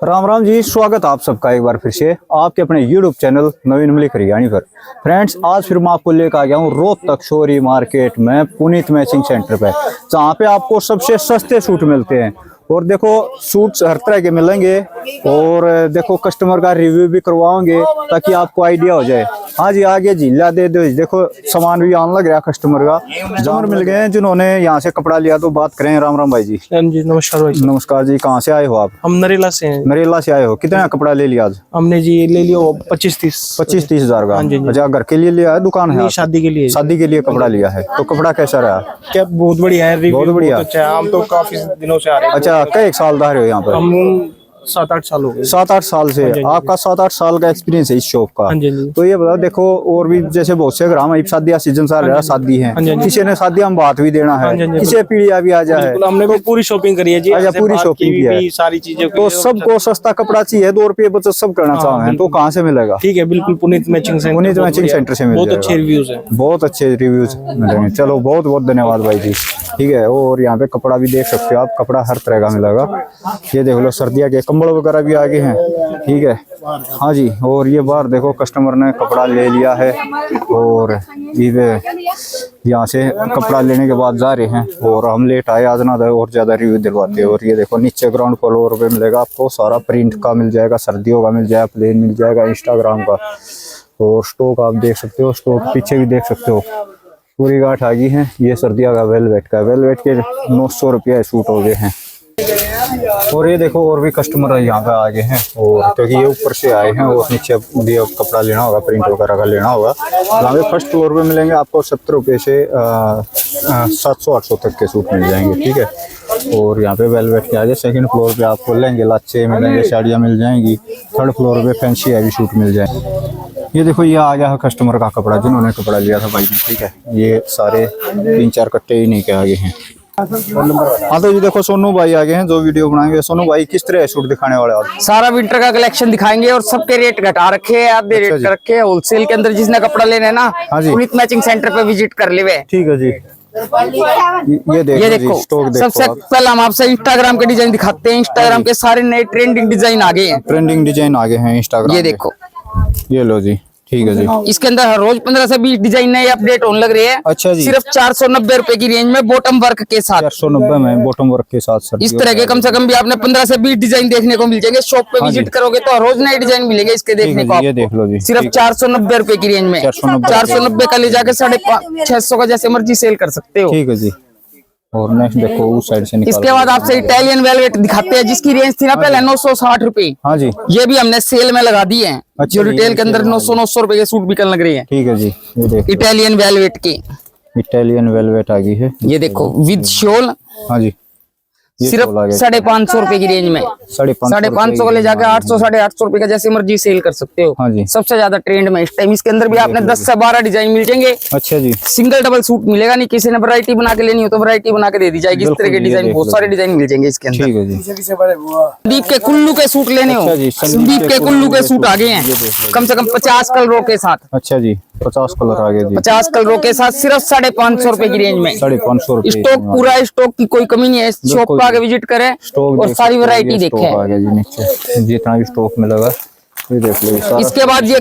राम राम जी, स्वागत आप सबका एक बार फिर से आपके अपने YouTube चैनल नवीन मलिक हरियाणी पर। फ्रेंड्स, आज फिर मैं आपको लेकर आ गया हूँ रोहतक शोरी मार्केट में पुनीत मैचिंग सेंटर पे, जहाँ पे आपको सबसे सस्ते सूट मिलते हैं। और देखो, सूट्स हर तरह के मिलेंगे और देखो कस्टमर का रिव्यू भी करवाओगे ताकि आपको आइडिया हो जाए। हाँ जी, आगे जिला दे दो। देखो सामान भी आने लग रहा कस्टमर का। कस्टमर मिल गए हैं जिन्होंने यहाँ से कपड़ा लिया, तो बात करें। राम राम भाई जी। जी नमस्कार भाई। नमस्कार जी, कहाँ से आए हो आप? हम नरेला से हैं। नरेला से आए हो। कितना कपड़ा ले लिया आज? हमने जी ले लिया 25-30 हजार का। अच्छा, घर के लिए लिया है, दुकान है? शादी के लिए। शादी के लिए कपड़ा लिया है। तो कपड़ा कैसा रहा? क्या बहुत बढ़िया है, बहुत बढ़िया। अच्छा है। हम तो काफी दिनों से आ रहे हैं। अच्छा, कई एक साल रहे हो यहाँ पर? हम 7-8 साल हो गए। 7-8 साल से? आपका 7-8 साल का एक्सपीरियंस है इस शॉप का? तो ये बताओ, देखो और भी जैसे बहुत से ग्राम शादी सीजन सा रहा, शादी है, किसी ने शादी हम बात भी देना है, किसी पीढ़िया भी आ जाए। हमने भी पूरी शॉपिंग करी है जी। अच्छा, पूरी शॉपिंग की है, सारी चीजें। तो सबको सस्ता कपड़ा चाहिए, 2 रुपये बचत सब करना चाहें तो कहाँ से मिलेगा? ठीक है, बिल्कुल Puneet matching centre. Puneet matching centre से मिल बहुत अच्छे रिव्यूज है। बहुत अच्छे रिव्यूज मिलेंगे। चलो, बहुत बहुत धन्यवाद भाई जी। ठीक है, और यहाँ पे कपड़ा भी देख सकते हो आप, कपड़ा हर तरह का मिलेगा। ये देख लो, सर्दियों के कंबल वगैरह भी आगे हैं। ठीक है, हाँ जी। और ये बार देखो, कस्टमर ने कपड़ा ले लिया है और यहाँ से कपड़ा लेने के बाद जा रहे हैं। और हम लेट आए आज ना, और ज्यादा रिव्यू दिलवाते हैं। और ये देखो, नीचे ग्राउंड फ्लोर पे मिलेगा आपको सारा प्रिंट का मिल जाएगा, सर्दियों का मिल जाएगा, प्लेन मिल जाएगा, इंस्टाग्राम का। और स्टॉक आप देख सकते हो, स्टॉक पीछे भी देख सकते हो, पूरी गांठ आ गई है। ये सर्दियों का वेलवेट का, वेलवेट के 900 रुपया सूट हो गए हैं। और ये देखो, और भी कस्टमर यहाँ पे आ गए हैं। और क्योंकि ये ऊपर से आए हैं और नीचे भी कपड़ा लेना होगा, प्रिंट वगैरह का लेना होगा। यहाँ पे फर्स्ट फ्लोर पे मिलेंगे आपको 70 रुपये से 700-800 तक के सूट मिल जाएंगे। ठीक है, और यहाँ पे वेलवेट के आगे सेकंड फ्लोर पे आपको लहंगे लाचे मिलेंगे, साड़ियाँ मिल जाएंगी। थर्ड फ्लोर पे फैंसी हैवी सूट मिल जाएंगे। ये देखो, ये आ गया है कस्टमर का कपड़ा, जिन्होंने कपड़ा लिया था भाई ने। ठीक है, ये सारे 3-4 कट्टे ही नहीं के आगे हैं। हाँ तो जी देखो, सोनू भाई आ गए हैं जो वीडियो बनाएंगे। सोनू भाई, किस तरह सूट दिखाने वाले आप? सारा विंटर का कलेक्शन दिखाएंगे और सबके रेट घटा रखे हैं, आधे रेट कर रखे हैं होलसेल के अंदर। जिसने कपड़ा लेना है ना, पुनीत मैचिंग सेंटर पे विजिट कर ले। ठीक है जी। ये देखो, सबसे पहले हम आपसे इंस्टाग्राम के डिजाइन दिखाते हैं। इंस्टाग्राम के सारे नए ट्रेंडिंग डिजाइन आ गए हैं। ट्रेंडिंग डिजाइन आ गए हैं इंस्टाग्राम। ये देखो, ये लो जी। ठीक है जी। इसके अंदर हर रोज 15 से 20 डिजाइन नए अपडेट होने लग रहे हैं। अच्छा जी। सिर्फ 490 रुपए की रेंज में बॉटम वर्क के साथ। 490 में बॉटम वर्क के साथ सर। इस तरह के कम से कम भी आपने 15 से 20 डिजाइन देखने को मिल जाएंगे। शॉप पे विजिट करोगे तो रोज नए डिजाइन मिलेंगे इसके देखने को। ये देख लो जी, सिर्फ 490 रुपए की रेंज में। 490 का ले जाके 650 का जैसे मर्जी सेल कर सकते हो। ठीक है जी। और नेक्स्ट देखो, उस साइड से इसके बाद आपसे इटालियन वेलवेट दिखाते हैं, जिसकी रेंज थी ना पहले 960 रुपए। हाँ जी। ये भी हमने सेल में लगा दी है। जो रिटेल के अंदर 900 रुपए के सूट बिकने लग रहे हैं। ठीक है जी। ये देखो, इटालियन वेलवेट की, इटालियन वेलवेट आ गई है। ये देखो विद शॉल। हाँ जी। सिर्फ 550 रुपए की रेंज में। 550 को ले जाकर 800-850 रुपए का जैसे मर्जी सेल कर सकते हो। हाँ जी। सबसे ज्यादा ट्रेंड में इस टाइम। इसके अंदर भी आपने 10 से 12 डिजाइन मिल जाएंगे। अच्छा जी। सिंगल डबल सूट मिलेगा नहीं। किसी ने वैरायटी बना के लेनी हो तो वैरायटी बना के दे दी जाएगी। इस तरह के डिजाइन बहुत सारे डिजाइन मिल जाएंगे इसके अंदर। ठीक है जी। संदीप के कुल्लू के सूट लेने हो, संदीप के कुल्लू के सूट आ गए हैं कम से कम 50 कलरों के साथ। अच्छा जी, 50 कलर आ गए जी। 50 कलरों के साथ सिर्फ 550 रुपए की रेंज में। 550 रुपए। स्टॉक पूरा, स्टॉक की कोई कमी नहीं है। शॉप पे आके विजिट करें और सारी वैरायटी देखें। जितना भी स्टॉक मिलेगा ये देख लो। इसके बाद ये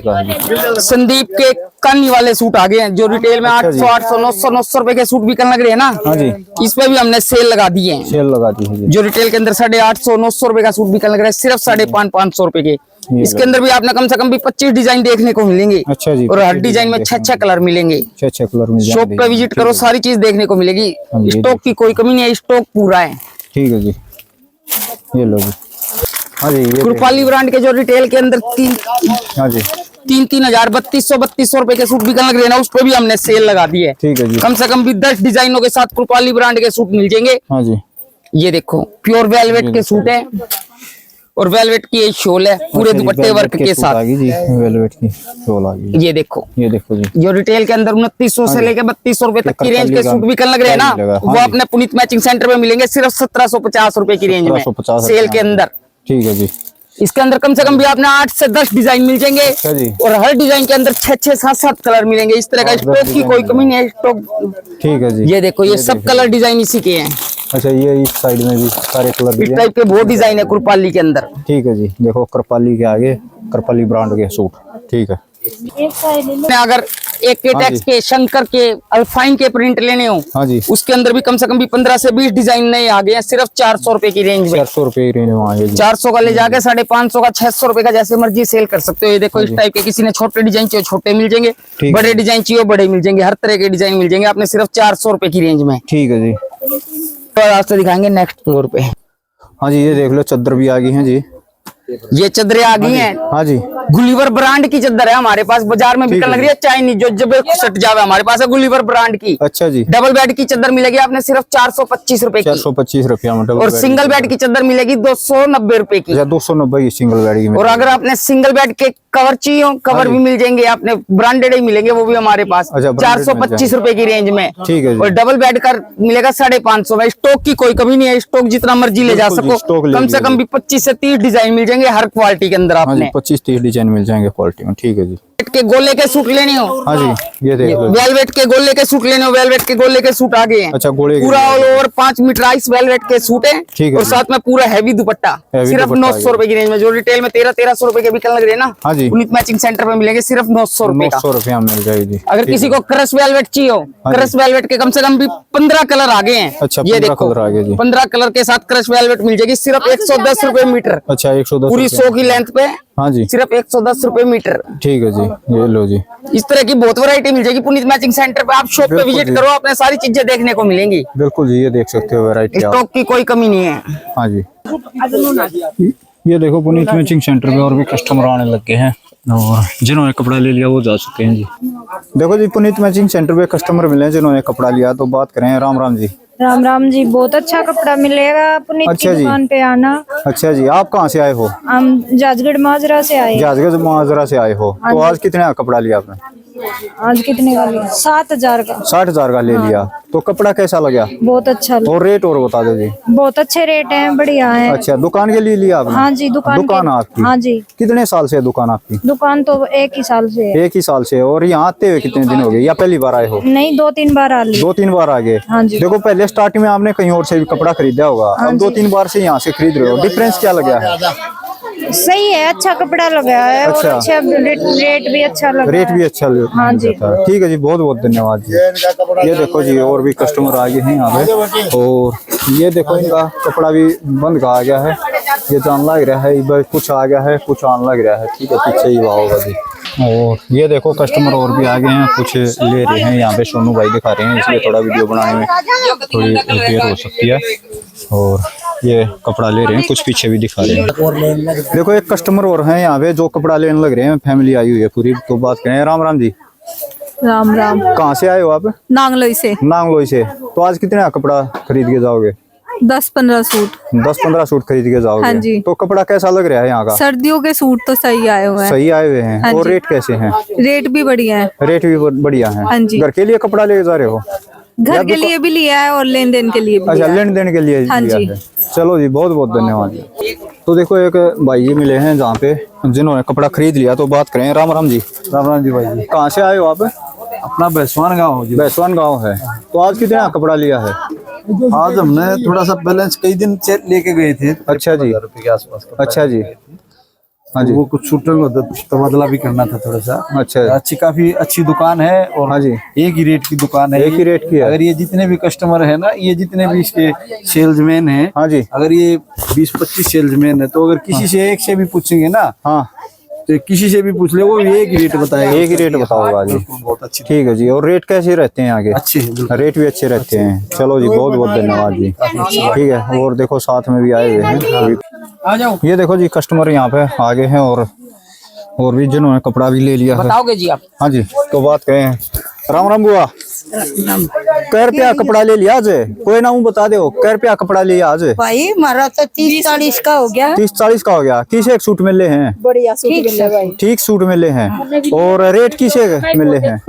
संदीप के कानी वाले सूट आ गए हैं, जो रिटेल में 800, 900 रुपए के सूट बिकने लग रहे हैं ना। हाँ जी। इस पे भी हमने सेल लगा दी है। सेल लगा दी है। जो रिटेल के अंदर 850, 900 रुपए का सूट बिकने लग रहा है, सिर्फ 550 रुपए के। इसके अंदर भी आपने कम से कम भी 25 डिजाइन देखने को मिलेंगे। अच्छा जी। और हर डिजाइन में 6 कलर मिलेंगे। 6 कलर मिल जाएंगे। शॉप पे विजिट करो, सारी चीज देखने को मिलेगी। स्टॉक की कोई कमी नहीं है, स्टॉक पूरा है। ठीक है जी। ये लो जी। हाँ जी। कृपाली ब्रांड के जो रिटेल के अंदर 3,000 3200 रुपए के सूट बिकने लग रहे हैं ना, उस पर भी हमने सेल लगा दी है। ठीक है जी। कम से कम भी 10 डिजाइनों के साथ कृपाली ब्रांड के सूट मिल जाएंगे। हाँ जी। ये देखो, प्योर वेलवेट के सूट है और वेलवेट की शॉल है पूरे दुपट्टे वर्क के साथ। वेलवेट की शॉल आ गई। ये देखो, ये देखो जी। जो रिटेल के अंदर 2900 से लेकर 3200 रुपए तक की रेंज के सूट बिकने लग रहे हैं ना, वो अपने पुनीत मैचिंग सेंटर में मिलेंगे सिर्फ 1750 रुपए की रेंज में, सेल के अंदर। ठीक है जी। इसके अंदर कम से कम भी आपने 8 से 10 डिजाइन मिल जाएंगे और हर डिजाइन के अंदर 6, 7 कलर मिलेंगे। इस तरह का स्टॉक की कोई कमी नहीं है। स्टॉक ठीक है जी। ये देखो, ये सब कलर डिजाइन इसी के हैं। अच्छा ये इस साइड में भी सारे कलर इस टाइप के बहुत डिजाइन है कुरपाली के अंदर। ठीक है जी, देखो करपाली के आगे करपाली ब्रांड के सूट। ठीक है, अगर एक केटेक्स के, शंकर के, अल्फाइन के प्रिंट लेने हो, हाँ जी, उसके अंदर भी कम से कम भी 15 से 20 डिजाइन नए आ गए हैं, सिर्फ 400 रुपए की रेंज में। 400 रुपए की रेंज में आ गए जी। 400 का ले जाके 550 का, 600 रुपए का, जैसे मर्जी सेल कर सकते हो। ये देखो इस टाइप के, किसी ने छोटे डिजाइन चाहिए छोटे मिल जाएंगे, ठीक बड़े डिजाइन चाहिए बड़े मिल जाएंगे, हर तरह के डिजाइन मिल जाएंगे आपने सिर्फ 400 रुपए की रेंज में। ठीक है जी। तो रास्ते दिखाएंगे नेक्स्ट फ्लोर पे। हाँ जी, ये देख लो चादर भी आ गई है जी। ये चादरें आ गई हैं, हाँ जी, गुलीवर ब्रांड की चादर है हमारे पास, बाजार में बिकने लग रही है चाइनीज, जो जब सट जावे हमारे पास है गुलीवर ब्रांड की। अच्छा जी, डबल बेड की चादर मिलेगी आपने सिर्फ 425 रुपए की, 425 रुपया में। और सिंगल बेड की चादर मिलेगी 290 रुपए की। 290 की सिंगल बेड की। और अगर आपने सिंगल बेड के कवर चाहिए हो, कवर भी मिल जाएंगे आपने, ब्रांडेड ही मिलेंगे वो भी हमारे पास, अच्छा, 425 रुपए की रेंज में। ठीक है जी। और डबल बेड का मिलेगा 550 में। स्टॉक की कोई कमी नहीं है, स्टॉक जितना मर्जी ले जा बिल्कुल जी, स्टॉक सको, ले कम से कम भी 25 से 30 डिजाइन मिल जाएंगे हर क्वालिटी के अंदर आपने। 25-30 डिजाइन मिल जाएंगे क्वालिटी में। ठीक है जी। के गोले के सूट लेने हो, हाँ जी, ये देख लो। वेलवेट के गोले के सूट लेने हो, वेलवेट के गोले के सूट आ गए हैं। अच्छा, गोले के पूरा all over 5 metre ice velvet के सूट है, ठीक है और जी। साथ में पूरा हैवी दुपट्टा, सिर्फ 900 रुपए की रेंज में। जो रिटेल में 1300 रुपए के बिकने लग रहे हैं ना, हाँ जी, पुनीत मैचिंग सेंटर में मिलेंगे सिर्फ 900 रुपए का। 900 रुपया मिल जाएगी। अगर किसी को क्रश वेलवेट चाहिए हो, क्रश वेलवेट के कम से कम भी 15 कलर आ गए हैं। अच्छा, ये 15 देखो कलर आ गए जी। 15 कलर के साथ क्रश वेलवेट मिल जाएगी सिर्फ 110 रुपए मीटर। अच्छा, 110 पूरी 100 की लेंथ पे हाँ जी, सिर्फ 110 रुपए मीटर। ठीक है जी, ये लो जी। इस तरह की बहुत वैरायटी मिल जाएगी पुनीत मैचिंग सेंटर पे। आप शॉप पे बिल्कुल विजिट जी। करो, आपने सारी चीजें देखने को मिलेंगी। बिल्कुल जी, ये देख सकते हो वैरायटी आप। स्टॉक की कोई कमी नहीं है। हाँ जी, ये देखो पुनीत मैचिंग सेंटर पे और भी कस्टमर आने लग गए हैं, और जिन्होंने कपड़ा ले लिया वो जा चुके हैं जी। देखो जी, पुनीत मैचिंग सेंटर पे कस्टमर मिले हैं जिन्होंने कपड़ा लिया, तो बात करें। राम राम जी। राम राम जी, बहुत अच्छा कपड़ा मिलेगा पुनीत अच्छा की जी। दुकान पे आना। अच्छा जी, आप कहाँ से आए हो? हम जाजगढ़ माजरा से आए। जाजगढ़ माजरा से आए हो, तो आज कितने का कपड़ा लिया आपने? आज कितने का लिया? 7000 का। 60,000 का ले लिया, तो कपड़ा कैसा लगा? बहुत अच्छा और रेट और बता दो जी। बहुत अच्छे रेट हैं, बढ़िया है। अच्छा, दुकान के लिए लिया आपने? हाँ जी, दुकान आपकी? हाँ जी, कितने साल से है दुकान आपकी? दुकान तो 1 ही साल से है। 1 ही साल से। और यहाँ आते हुए कितने दिन हो गए, या पहली बार आए हो? नहीं, 2-3 बार आ ली। 2-3 बार आ गए। हाँ जी। देखो, पहले स्टार्टिंग में आपने कहीं और से भी कपड़ा खरीदा होगा, अब 2-3 बार से यहाँ से खरीद रहे हो, डिफरेंस क्या लगा है? सही है, अच्छा कपड़ा लगा है, और अच्छा। अच्छा रेट भी अच्छा लगा रेट भी अच्छा हाँ जी। ठीक है जी, बहुत बहुत धन्यवाद जी। ये देखो जी, और भी कस्टमर आ गए हैं यहाँ पे, और ये देखो इनका कपड़ा भी बंद का आ गया है। ये जान लग रहा है, इधर कुछ आ गया है, कुछ आन लग रहा है। ठीक है, पीछे ही हुआ होगा जी। और ये देखो कस्टमर और भी आ गए हैं, कुछ ले रहे हैं। यहाँ पे सोनू भाई दिखा रहे हैं, इसलिए थोड़ा वीडियो बनाने में थोड़ी देर हो सकती है। और ये कपड़ा ले रहे हैं, कुछ पीछे भी दिखा रहे हैं। देखो, एक कस्टमर और हैं यहाँ पे जो कपड़ा लेने लग रहे हैं, फैमिली आई हुई है पूरी, तो बात करें। राम राम जी। राम राम। कहाँ से आए हो आप? नांगलोई से। नांगलोई से। तो आज कितने का कपड़ा खरीद के जाओगे? 10-15 सूट। 10-15 सूट खरीद के जाओगे? हाँ जी। तो कपड़ा कैसा लग रहा है यहाँ का? सर्दियों के सूट तो सही आए हुए हैं। सही आए हुए हैं। हाँ और जी। रेट कैसे हैं? रेट भी बढ़िया है। रेट भी बढ़िया है। हाँ जी। घर के लिए कपड़ा ले जा रहे हो? घर के लिए भी लिया है और लेन देन के लिए भी अच्छा, लिया है। लेन देन के लिए हाँ लिया जी। है। चलो जी, बहुत बहुत धन्यवाद जी। तो देखो, एक भाई जी मिले हैं जहाँ पे, जिन्होंने कपड़ा खरीद लिया, तो बात करें। राम राम जी। राम राम जी भाई जी। कहाँ से आए हो आप? अपना बैसवान गाँव जी। बैसवान गाँव है। तो आज कितने का कपड़ा लिया है? आज हमने थोड़ा सा बैलेंस कई दिन से लेके गए थे। अच्छा जी। 50,000 रुपए के आसपास का। अच्छा जी। हाँ जी। वो कुछ शूटर में तबादला भी करना था थोड़ा सा। अच्छा। अच्छी, काफी अच्छी दुकान है, और हाँ जी, एक ही रेट की दुकान है। एक ही रेट की है। अगर ये जितने भी कस्टमर है ना, ये जितने भी इसके सेल्समैन हैं, हाँ जी, अगर ये 20-25 सेल्समैन है, तो अगर किसी से एक से भी पूछेंगे ना, हाँ, तो किसी से भी पूछ ले, वो एक ही रेट बताएगा। एक ही रेट बताओगा जी। बहुत अच्छी, ठीक है जी। और रेट कैसे रहते हैं आगे? अच्छी है बिल्कुल। रेट भी अच्छे रहते हैं। चलो जी, बहुत बहुत धन्यवाद जी। ठीक है। और देखो, साथ में भी आए हुए हैं। आ जाओ। ये देखो जी, कस्टमर यहाँ पे आगे हैं, और भी जिन्होंने कपड़ा भी ले लिया है। बताओगे जी आप? हाँ जी, तो बात करें। राम राम बुआ। कै रुपया कपड़ा ले लिया आज? कोई ना, बता दो, कै रुपया कपड़ा लिया आज? भाई हमारा तो 30-40 का हो गया। 30-40 का हो गया। किस एक सूट मिले हैं? बढ़िया सूट मिले भाई। ठीक सूट मिले हैं। और रेट किसे मिले हैं?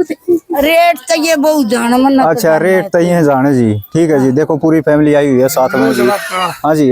रेट तो ये बहुत जाना मन। अच्छा, रेट तो ये जाने जी। ठीक है जी। देखो, पूरी फैमिली आई हुई है साथ में जी। हाँ जी,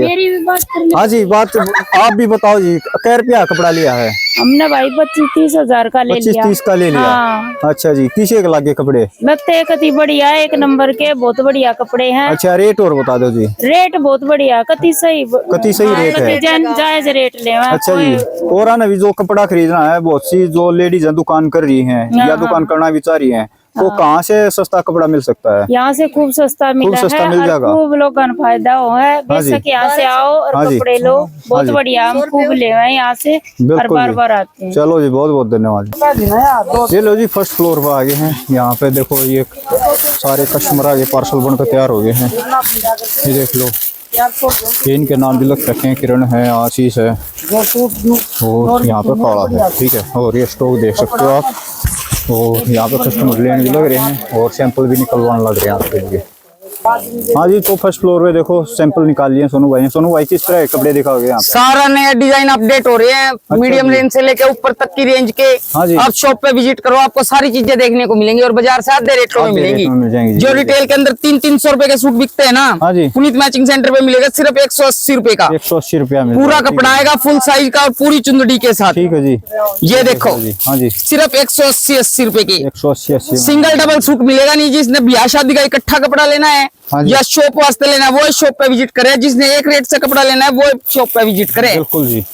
हाँ जी, बात आप भी बताओ जी, कै रुपया कपड़ा लिया है? हमने भाई 25-30 हजार का ले लिया। 25-30 का ले लिया। हाँ। अच्छा जी, किसे के लागे कपड़े? लगते कति बढ़िया, एक नंबर के बहुत बढ़िया कपड़े हैं। अच्छा, रेट और बता दो जी। रेट बहुत बढ़िया, कति सही रेट है। जायज रेट ले। अच्छा जी, और है ना भी जो कपड़ा खरीदना है, बहुत सी जो लेडीज है दुकान कर रही हैं या दुकान करना भी चाह रही हैं, तो कहाँ से सस्ता कपड़ा मिल सकता है? यहाँ से खूब सस्ता मिला है, मिल जाएगा। खूब लोगों का फायदा हो है। बेशक यहाँ से आओ और कपड़े लो, बहुत बढ़िया। हम खूब ले यहाँ से और बार आते हैं। चलो जी, बहुत बहुत धन्यवाद। ये लो जी, फर्स्ट फ्लोर पर आ गए हैं। यहाँ पे देखो ये सारे कस्टमर आगे पार्सल बनकर तैयार हो गए हैं। ये देख लो, ये इनके नाम भी लग रखे हैं, किरण है, आशीष है और यहाँ पे काला है। ठीक है, और ये स्टॉक देख सकते हो आप। और यहाँ पे कस्टमर लेने भी लग रहे हैं और सैंपल भी निकलवाने लग रहे हैं आपके लिए। हाँ जी, तो फर्स्ट फ्लोर पे देखो सैंपल निकाल लिए सोनू भाई ने। सोनू भाई किस तरह के कपड़े दिखाओगे यहाँ पे? सारा नया डिजाइन अपडेट हो रहे हैं, मीडियम रेंज से लेके ऊपर तक की रेंज के। हाँ जी। आप शॉप पे विजिट करो, आपको सारी चीजें देखने को मिलेंगी और बाजार से आधे रेटों में मिल जाएंगी मिलेंगी। जी। जो रिटेल के अंदर 300-300 रुपए के सूट बिकते हैं ना, हाँ जी। पुनीत मैचिंग सेंटर पे मिलेगा सिर्फ 180 रुपए का। 180 रुपया में पूरा कपड़ा आएगा फुल साइज का और पूरी चुंदड़ी के साथ। ठीक है जी, ये देखो जी। हाँ जी, सिर्फ 180-80 रुपए की 180 सिंगल डबल सूट मिलेगा नहीं। जिसने ब्याह शादी का इकट्ठा कपड़ा लेना है हाँ जी। या शॉप वास्ते लेना है, वो शॉप पे विजिट करे। जिसने एक रेट से कपड़ा लेना है वो शॉप पे विजिट करे। बिल्कुल जी।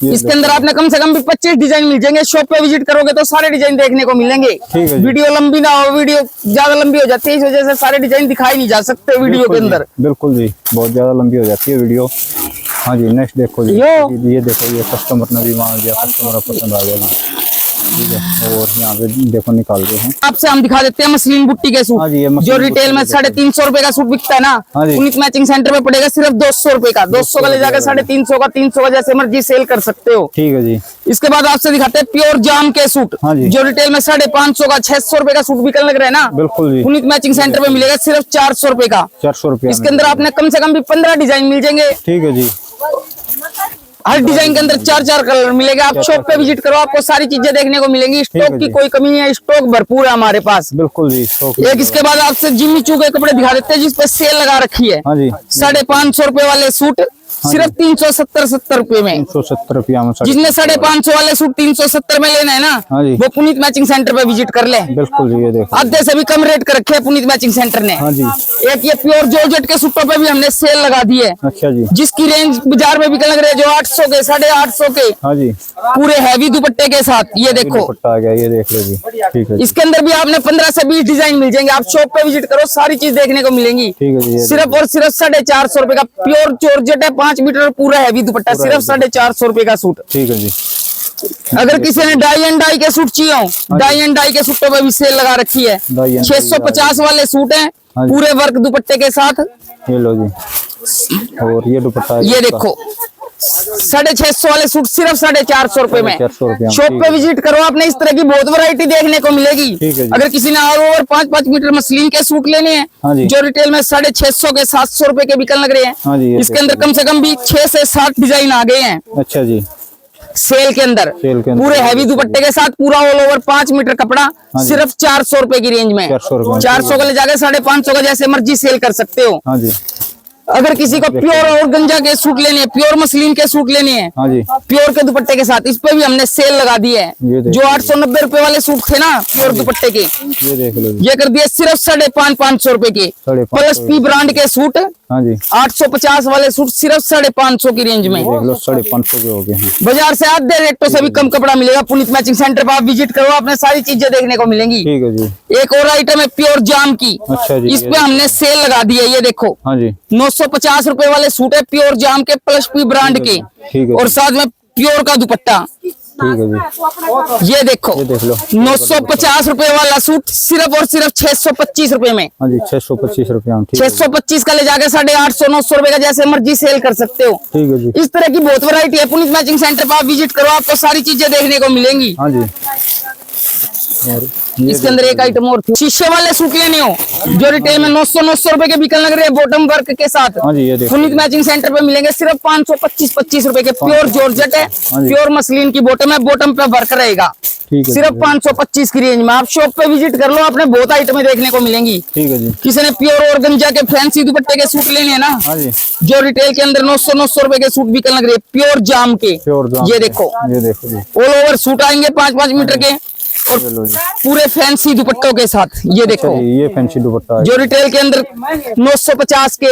इसके अंदर आपने कम से कम भी 25 डिजाइन मिल जाएंगे। शॉप पे विजिट करोगे तो सारे डिजाइन देखने को मिलेंगे। ठीक है जी। वीडियो लंबी ना हो, वीडियो ज्यादा लंबी हो जाती है, इस वजह से सारे डिजाइन दिखाई नहीं जा सकते वीडियो के अंदर। बिल्कुल जी, बहुत ज्यादा लंबी हो जाती है वीडियो। हाँ जी, नेक्स्ट देखो जी। ये देखो, ये कस्टमर ने भी मांग दिया, कस्टमर को पसंद आ गया जी। ठीक है, और यहाँ पे देखो निकाल रहे हैं। आपसे हम दिखा देते हैं मसलिन बुट्टी के सूट। हाँ जी, ये मसलिन जो रिटेल में 350 रुपए का सूट बिकता है ना, हाँ जी। पुनीत मैचिंग सेंटर में पड़ेगा सिर्फ 200 रुपए का। 200 का ले जाकर 350 का, 300 का जैसे मर्जी सेल कर सकते हो। ठीक है जी। इसके बाद आपसे दिखाते हैं प्योर जाम के सूट। हाँ जी। जो रिटेल में 550 का, 600 रुपए का सूट बिकने लग रहा है ना, बिल्कुल जी, पुनीत मैचिंग सेंटर में मिलेगा सिर्फ 400 रुपए का। 400 रुपया। इसके अंदर आपने कम से कम भी 15 डिजाइन मिल जाएंगे। ठीक है जी। हर डिजाइन के अंदर 4-4 कलर मिलेगा। आप शॉप पे विजिट करो, आपको सारी चीजें देखने को मिलेंगी। स्टॉक की कोई कमी नहीं है, स्टॉक भरपूर है हमारे पास। बिल्कुल जी। एक इसके बाद आपसे जिम्मी चू के कपड़े दिखा देते हैं जिसपे सेल लगा रखी है। हाँ जी। 550 रुपए वाले सूट सिर्फ 370 रुपए में। 370 रुपया में। जिसने 550 वाले सूट 370 में लेना है ना, हाँ जी। वो पुनीत मैचिंग सेंटर पे विजिट कर ले। बिल्कुल जी, ये देखो आधे से भी कम रेट कर रखे हैं पुनीत मैचिंग सेंटर ने। हाँ जी। एक ये प्योर जॉर्जेट के सूटों पे भी हमने सेल लगा दी है। अच्छा जी। जिसकी रेंज बाजार में बिकने लग रही है जो 800 के, 850 के, हाँ जी, पूरे हैवी दुपट्टे के साथ। ये देखो, दुपट्टा आ गया, ये देख लो जी। ठीक है जी। इसके अंदर भी आपने 15 से 20 डिजाइन मिल जाएंगे। आप शॉप पे विजिट करो, सारी चीज देखने को मिलेंगी। ठीक है जी, ये सिर्फ और सिर्फ 450 रुपए का प्योर जॉर्जेट है, 5 मीटर पूरा हैवी दुपट्टा, सिर्फ 450 रुपए का सूट। ठीक है जी। अगर किसी ने डाई एंड डाई के सूट चाहिए हो, डाई एंड डाई के सूटों पे भी सेल लगा रखी है। डाई एंड 650 वाले सूट हैं हाँ जी। पूरे वर्क दुपट्टे के साथ। ये लो जी, और ये दुपट्टा है ये इसका। देखो 650 वाले सूट सिर्फ 450 रुपए में। 450 रुपया। शॉप पे विजिट करो, आपने इस तरह की बहुत वैरायटी देखने को मिलेगी। ठीक है जी। अगर किसी ने और ओवर 5-5 मीटर मसलिन के सूट लेने हाँ जी। हैं जो रिटेल में 650 के, 700 रुपए के बिकने लग रहे हाँ जी, हैं, ये इसके अंदर कम से कम भी 6 से 7 डिजाइन आ गए हैं अच्छा जी। सेल के अंदर। सेल के अंदर। पूरे हैवी दुपट्टे के साथ, पूरा ऑल ओवर 5 मीटर कपड़ा हाँ जी। सिर्फ 400 रुपए की रेंज में। 400 रुपए। 400 का ले जाकर 550 का जैसे मर्जी सेल कर सकते हो। हाँ जी। अगर किसी को प्योर और गंजा के सूट लेने हैं, प्योर मसलिन के सूट लेने हैं, हाँ जी। प्योर के दुपट्टे के साथ, इस पे भी हमने सेल लगा दी है। ये देखो। जो 890 रुपए वाले सूट थे ना प्योर दुपट्टे के, ये देख लो जी। ये कर दिए सिर्फ 550 रुपए के। 550 प्लस पी ब्रांड के सूट हाँ जी, 850 वाले सूट सिर्फ 550 की रेंज में। देख लो 550 के हो गए हैं। बाजार से आधे रेटों से भी कम कपड़ा मिलेगा। पुनीत मैचिंग सेंटर पर आप विजिट करो, आपने सारी चीजें देखने को मिलेंगी। ठीक है जी। एक और आइटम है प्योर जाम की। अच्छा जी। इस पे हमने सेल लगा दी है। ये देखो हाँ जी। 950 रुपए वाले सूट है प्योर जाम के, प्लस पी ब्रांड के, ठीक है और साथ में प्योर का दुपट्टा। ठीक है जी। ये देखो ये देख लो 950 रुपए वाला सूट सिर्फ और सिर्फ 625 रुपए में। हाँ जी, 625 रुपया। 625 का ले जाकर 850-900 रुपए का जैसे मर्जी सेल कर सकते हो। ठीक है जी। इस तरह की बहुत वैरायटी है। पुनीत मैचिंग सेंटर पर आप विजिट करो, आपको सारी चीजें देखने को मिलेंगी। हाँ जी। और ये इसके अंदर एक आइटम और थी, शीशे वाले सूट लेने हो जो रिटेल में 900 रुपए के बिकने लग रहे हैं बॉटम वर्क के साथ। हाँ जी, ये देखो। पुनीत मैचिंग सेंटर पे मिलेंगे सिर्फ 525 रुपए के। प्योर जॉर्जेट है, हाँ जी। प्योर मसलिन की बॉटम है, बॉटम पे वर्क रहेगा। ठीक है, सिर्फ 525 की रेंज में। आप शॉप पे विजिट कर लो, आपने बहुत आइटमें देखने को मिलेंगी। ठीक है जी। किसी ने प्योर ऑर्गेन्जा के फैंसी दुपट्टे के सूट लेने हैं ना, हाँ जी, जो रिटेल के अंदर 900 रुपए के सूट बिकने लग रहे हैं, प्योर जाम के। प्योर जाम। ये देखो जी, ऑल ओवर सूट आएंगे 5-5 मीटर के और चलो जी। पूरे फैंसी दुपट्टों के साथ। ये देखो ये फैंसी दुपट्टा है। जो रिटेल के अंदर 950 के,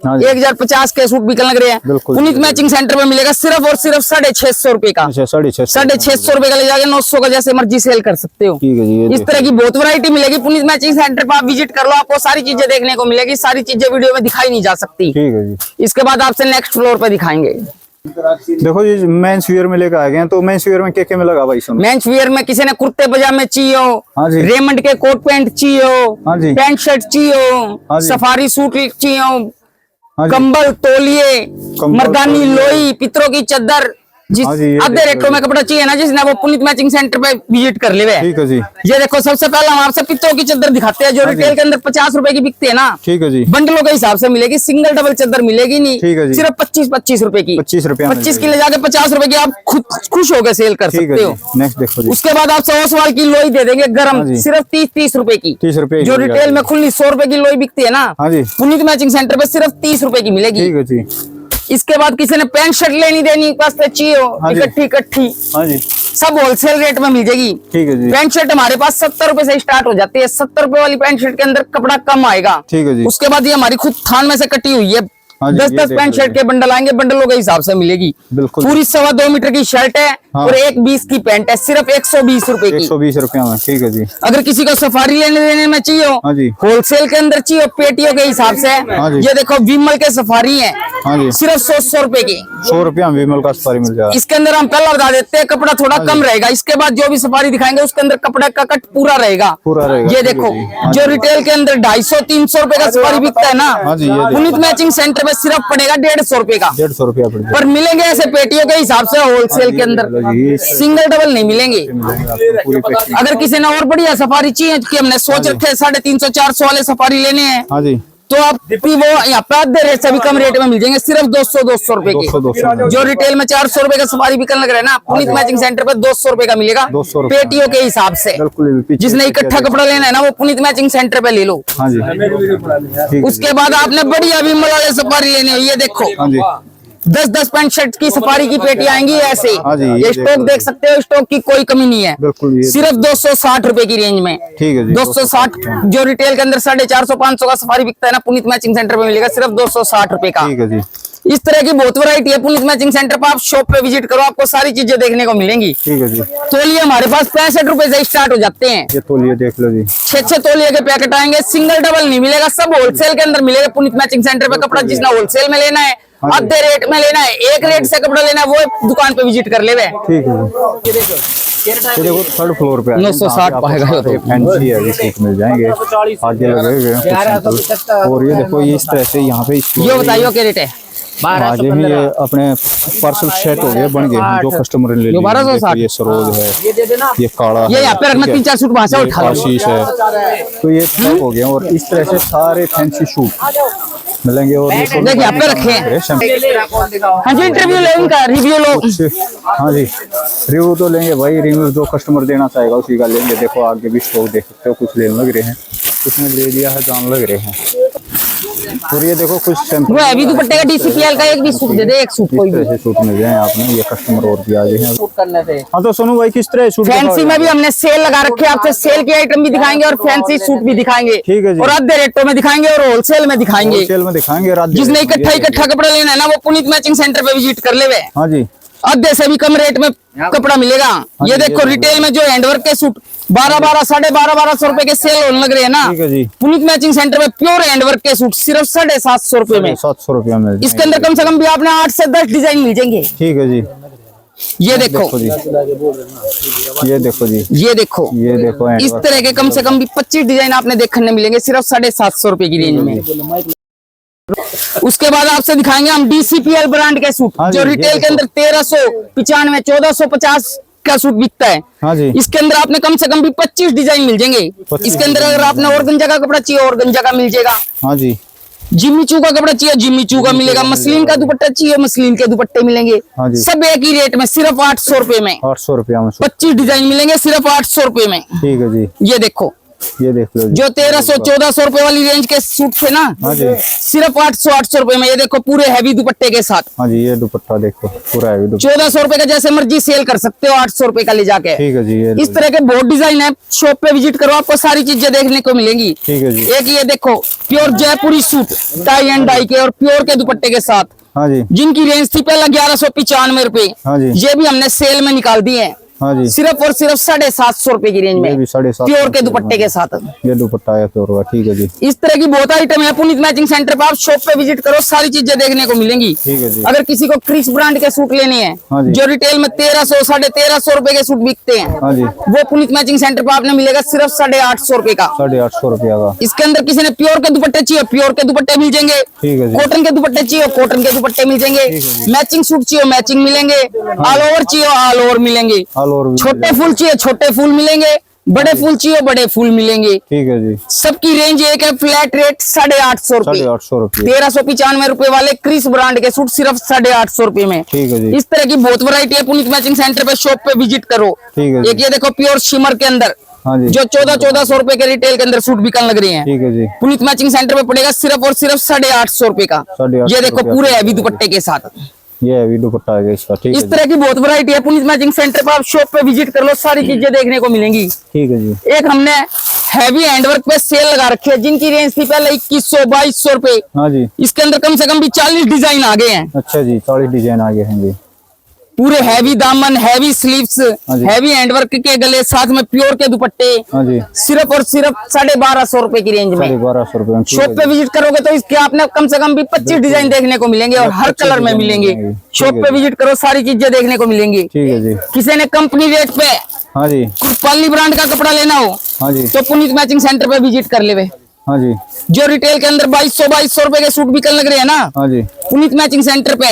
हाँ जी। 1050 के सूट बिकने लग रहे हैं, बिल्कुल। पुनीत मैचिंग सेंटर में मिलेगा सिर्फ और सिर्फ 650 रुपए का। अच्छा, 650 650 रुपए का ले जाके 900 का जैसे मर्जी सेल कर सकते हो। ठीक है जी। ये इस तरह की बहुत वैरायटी मिलेगी पुनीत मैचिंग सेंटर पर। आप विजिट कर लो, आपको सारी चीजें देखने को मिलेगी। सारी चीजें वीडियो में दिखाई नहीं जा सकती। ठीक है जी। इसके बाद आपसे नेक्स्ट फ्लोर पे दिखाएंगे। देखो जी, मेंस वियर में लेकर आ गए हैं, तो मेंस वियर में क्या क्या मिलेगा भाई? सुन, मेंस वियर में किसी ने कुर्ते पजामे चाहिए हो, हाँ जी। रेमंड के कोट पैंट चाहिए हो, हाँ जी। पैंट शर्ट चाहिए हाँ हो, जी। सफारी सूट चाहिए हो, हाँ जी। कंबल तौलिए, मर्दानी तौलिए। लोई, पितरों की चद्दर, जिस हाँ जी, ये आधे देखो रेटों में कपड़ा चाहिए ना, जिसने वो पुनीत मैचिंग सेंटर पे विजिट कर ले। ठीक है जी। ये देखो, सबसे पहले हम आपसे पितरों की चद्दर दिखाते हैं, जो हाँ जी। रिटेल के अंदर 50 रुपए की बिकती है ना, ठीक है जी। बंडलों के हिसाब से मिलेगी। सिंगल डबल चद्दर मिलेगी नहीं, ठीक है जी। सिर्फ 25 रुपए की। 25 रुपया 25 की ले जाके 50 रुपए की आप खुद खुश होकर सेल कर ठीक है सकते हो। जी। नेक्स्ट देखो जी। उसके बाद आपसे ओसवाल की लोई दे देंगे हाँ गरम, जी। सिर्फ 30 रुपए की। 30 रुपए जो की रिटेल में खुली 100 रुपए की लोई बिकती है ना, हाँ जी। पुनीत मैचिंग सेंटर पे सिर्फ 30 रुपए की मिलेगी। ठीक है जी। इसके बाद किसी ने पैंट शर्ट लेनी देनी वास्ते चाहिए हो, हाँ जी। इकट्ठी हाँ जी। सब होलसेल रेट में मिल जाएगी। ठीक है जी। पैंट शर्ट हमारे पास 70 रुपए से स्टार्ट हो जाती है। 70 रुपए वाली पैंट शर्ट के अंदर कपड़ा कम आएगा। ठीक है जी। उसके बाद ये हमारी खुद थान में से कटी हुई है। हाँ जी, 10-10 ये पैंट देख शर्ट के बंडल आएंगे, बंडलों के हिसाब से मिलेगी। बिल्कुल। पूरी 2.25 मीटर की शर्ट है हाँ। और 1.20 की पैंट है, सिर्फ 120 रुपए की। 120 रुपया में। ठीक है जी। अगर किसी को सफारी लेने देने में चाहिए हो, हाँ जी। होलसेल के अंदर चाहिए हो, पेटियों के हिसाब से, हाँ जी। ये देखो विमल के सफारी है, हाँ जी। सिर्फ 100 रुपए की। 100 रुपया में विमल का सफारी मिल जाएगा। इसके अंदर हम पहला बता देते हैं, कपड़ा थोड़ा कम रहेगा। इसके बाद जो भी सफारी दिखाएंगे उसके अंदर कपड़ा का कट पूरा रहेगा। पूरा रहेगा। ये ठीक है देखो, जी। हाँ जो जी। रिटेल के अंदर 250-300 रुपए का सफारी बिकता है ना, हाँ जी, ये देखो। पुनीत मैचिंग सेंटर में सिर्फ पड़ेगा 150 रुपए का। 150 रुपया पड़ जाएगा। पर मिलेंगे ऐसे पेटियों के हिसाब से होलसेल के अंदर, लो जी। सिंगल डबल नहीं मिलेंगे। मिलेंगे आपको पूरी पैकिंग। अगर किसी ने और बढ़िया सफारी चाहिए कि हमने सोच रखे 350-400 वाले सफारी लेने हैं, हाँ जी। तो आप भी वो यहाँ पे आधे रेट से भी कम रेट में मिल जाएंगे, सिर्फ 200 रुपए 200 के। जो रिटेल में 400 रुपए का सफारी बिकने लग रहा है ना, पुनीत मैचिंग सेंटर पे 200 रुपए का मिलेगा, 200 रुपए। पेटियों के हिसाब से। बिल्कुल। पीछे जिसने से इकट्ठा क्या कपड़ा लेना है ना, वो पुनीत मैचिंग सेंटर पे ले लो। हाँ जी। ठीक है उसके बाद आपने बढ़िया विमल वाले सफारी लेने हो, ये देखो हाँ जी। 10-10 पैंट शर्ट की सफारी की पेटी आएंगी ऐसे। हाँ जी, ये ये स्टॉक देखो। देख सकते हो, स्टॉक की कोई कमी नहीं है। बिल्कुल। ये सिर्फ 260 रुपए की रेंज में। ठीक है जी। 260 जो रिटेल के अंदर 450-500 का सफारी बिकता है ना, पुनीत मैचिंग सेंटर पे मिलेगा सिर्फ 260 रुपए का। ठीक है जी। इस तरह की बहुत वैरायटी है पुनीत मैचिंग सेंटर पर। आप शॉप पे विजिट करो, आपको सारी चीजें देखने को मिलेंगी। ठीक है जी। तौलिए हमारे पास 65 रुपए से स्टार्ट हो जाते हैं। ये तौलिए देख लो जी। 6 तौलिए के पैकेट आएंगे, सिंगल डबल नहीं मिलेगा, सब होलसेल के अंदर मिलेगा। पुनीत मैचिंग सेंटर पे कपड़ा जिसने होलसेल में लेना है, हाँ जी। आधे रेट में लेना है, एक रेट से कपड़ा लेना है, वो दुकान पे विजिट कर ले। ठीक है जी। ये देखो 3rd फ्लोर पे 960 पाएगा ये तो। फैंसी है, सूट मिल जाएंगे आगे लगे हुए हैं कुछ। और ये देखो, ये इस तरह से यहाँ पे ये बताइए क्या रेट है? आज भी ये अपने पार्सल सेट हो गए, बन गए हैं, जो कस्टमर ने ले लिए। 1260। ये सरोज है, ये काला ये है, यहाँ पे रखना, ठीक है, 3-4 सूट वहां से ये उठा लो। आशीष है। तो ये सब हो गए और इस तरह से सारे फैंसी सूट मिलेंगे। और ये तो देखिए, यहाँ पे रखे हैं। हाँ जी, इंटरव्यू लो, इनका रिव्यू लो। हाँ जी, रिव्यू तो लेंगे भाई। रिव्यू जो कस्टमर देना चाहेगा उसी का लेंगे। देखो आगे भी स्टॉक देख सकते हो, कुछ लेने लग रहे हैं, कुछ ने ले लिया है, जान लग रहे हैं। और ये देखो कुछ वो अभी दुपट्टे का DCPL का एक भी सूट दे दे, एक सूट कोई भी। ऐसे सूट मिल जाए आपने। ये कस्टमर और भी आ गए हैं। हाँ तो सोनू भाई, किस तरह सूट फैंसी में भी हमने सेल लगा रखे हैं, आपसे सेल की आइटम भी दिखाएंगे और फैंसी सूट भी दिखाएंगे। ठीक है जी। और आधे रेटों में दिखाएंगे और होलसेल में दिखाएंगे। होलसेल में दिखाएंगे। जिसने इकट्ठा कपड़ा लेना है ना, वो पुनीत मैचिंग सेंटर पे विजिट कर ले। हाँ जी। आधे से भी कम रेट में कपड़ा मिलेगा। ये जी, देखो, ये रिटेल में जो हैंडवर्क के सूट 1200 साढ़े 1200 रुपए के सेल होने लग रहे हैं ना, ठीक है जी। पुनीत मैचिंग सेंटर में प्योर हैंडवर्क के सूट सिर्फ 750 रुपए में। 700 रुपया में इसके अंदर कम से कम भी आपने 8 से 10 डिजाइन मिल जाएंगे। ठीक है जी। ये देखो जी, ये देखो जी, ये देखो, ये देखो इस तरह के कम से कम भी 25 डिजाइन आपने देखने मिलेंगे सिर्फ 750 रुपए की रेंज में। उसके बाद आपसे दिखाएंगे हम DCPL ब्रांड के सूट, हाँ जो जी, रिटेल के अंदर 1395 1450 का सूट बिकता है। हाँ जी। इसके अंदर आपने कम से कम भी 25 डिजाइन मिल जाएंगे। इसके अंदर अगर आपने ऑर्गेन्जा का कपड़ा चाहिए, ऑर्गेन्जा का मिल जाएगा। हाँ जी। जिम्मी चू का कपड़ा चाहिए जिम्मी चू का मिलेगा, मसलिन का दुपट्टा चाहिए मसलिन के दुपट्टे मिलेंगे। हाँ जी। सब एक ही रेट में सिर्फ 800 रुपए में। 800 रुपया में 25 डिजाइन मिलेंगे सिर्फ 800 रुपए में। ठीक है जी, ये देखो, ये देख लो जी। जो 1300-1400 रुपए वाली रेंज के सूट थे ना, हाँ जी, सिर्फ 800 रुपए में। ये देखो पूरे हैवी दुपट्टे के साथ। हाँ जी, ये दुपट्टा देखो पूरा है दुपट्टा। 1400 रुपए का जैसे मर्जी सेल कर सकते हो, 800 रुपए का ले जाके। ठीक है जी, ये इस तरह के बहुत डिजाइन है, शॉप पे विजिट करो आपको सारी चीजें देखने को मिलेंगी। ठीक है जी। एक ये देखो pure Jaipuri suit tie and dye के और प्योर के दुपट्टे के साथ, हाँ जी, जिनकी रेंज थी पहले 1195 रुपए, हाँ जी, ये भी हमने सेल में निकाल दिए हैं हाँ जी। सिर्फ और सिर्फ 750 रुपए की रेंज ये भी में, 750 प्योर के दुपट्टे के साथ। ये दुपट्टा है प्योर का। ठीक है जी, इस तरह की बहुत आइटम है पुनीत मैचिंग सेंटर पर, आप शॉप पे विजिट करो सारी चीजें देखने को मिलेंगी। ठीक है जी। अगर किसी को क्रिस ब्रांड के सूट लेने हैं, हाँ जी। जो रिटेल में 1300 1350 रुपए के सूट बिकते हैं, हाँ जी, वो पुनीत मैचिंग सेंटर पर आपने मिलेगा सिर्फ 850 रुपए का। 850 रुपया का। इसके अंदर किसी ने प्योर के दुपट्टे चाहिए प्योर के दुपट्टे मिल जाएंगे, ठीक है जी, कॉटन के दुपट्टे चाहिए कॉटन के दुपट्टे मिल जाएंगे, मैचिंग सूट चाहिए मैचिंग मिलेंगे, ऑल ओवर चाहिए ऑल ओवर मिलेंगे, ऑल ओवर भी छोटे फूल चाहिए छोटे फूल मिलेंगे, बड़े फूल चाहिए बड़े फूल मिलेंगे। ठीक है जी, सबकी रेंज एक है, फ्लैट रेट 850 रुपए। 850 रुपये। 1395 रुपए वाले क्रिस ब्रांड के सूट सिर्फ 850 रुपए में। ठीक है जी, इस तरह की बहुत वैरायटी है, पुनीत मैचिंग सेंटर पे शॉप पे विजिट करो। ठीक है जी। एक ये देखो प्योर शिमर के अंदर, हाँ जी, जो 1400 रुपए के रिटेल के अंदर सूट बिकने लग रहे हैं, ठीक है जी, पुनीत मैचिंग सेंटर पे पड़ेगा सिर्फ और सिर्फ 850 रुपए का। 850 ये देखो रुपया। पूरे हैवी दुपट्टे के साथ। ये है भी दुपट्टा है इसका। ठीक है इस जी, तरह की बहुत वैरायटी है, पुनीत मैचिंग सेंटर पर आप शॉप पे विजिट कर लो, सारी चीजें देखने को मिलेंगी। ठीक है जी, एक हमने हैवी हैंडवर्क पे सेल लगा रखी है, जिनकी रेंज थी पहले 2100-2200 रुपए, हाँ जी, इसके अंदर कम से कम भी 40 डिजाइन आ गए हैं। अच्छा जी, 40 डिजाइन आ गए हैं जी। पूरे हैवी दामन हैवी स्लीव्स हाँ जी। हैवी हैंडवर्क के गले, साथ में प्योर के दुपट्टे, हाँ जी, सिर्फ और सिर्फ 1250 रुपए की रेंज में। 1250 रुपए में। ठीक शॉप है पे जी। विजिट करोगे तो इसके आपने कम से कम भी 25 डिजाइन देखने को मिलेंगे और हर 25 कलर में डिजाइन मिलेंगे। मिलेंगे। शॉप ठीक है पे जी। विजिट करो, सारी चीजें देखने को मिलेंगी। ठीक है जी, किसी ने कंपनी रेट पे हाँ जी, पाली ब्रांड का कपड़ा लेना हो हाँ जी, तो पुनीत मैचिंग सेंटर पे विजिट कर लेवे। हाँ जी, जो रिटेल के अंदर 2200 रुपए के सूट बिकने लग रहे हैं ना, हाँ जी, पुनीत मैचिंग सेंटर पे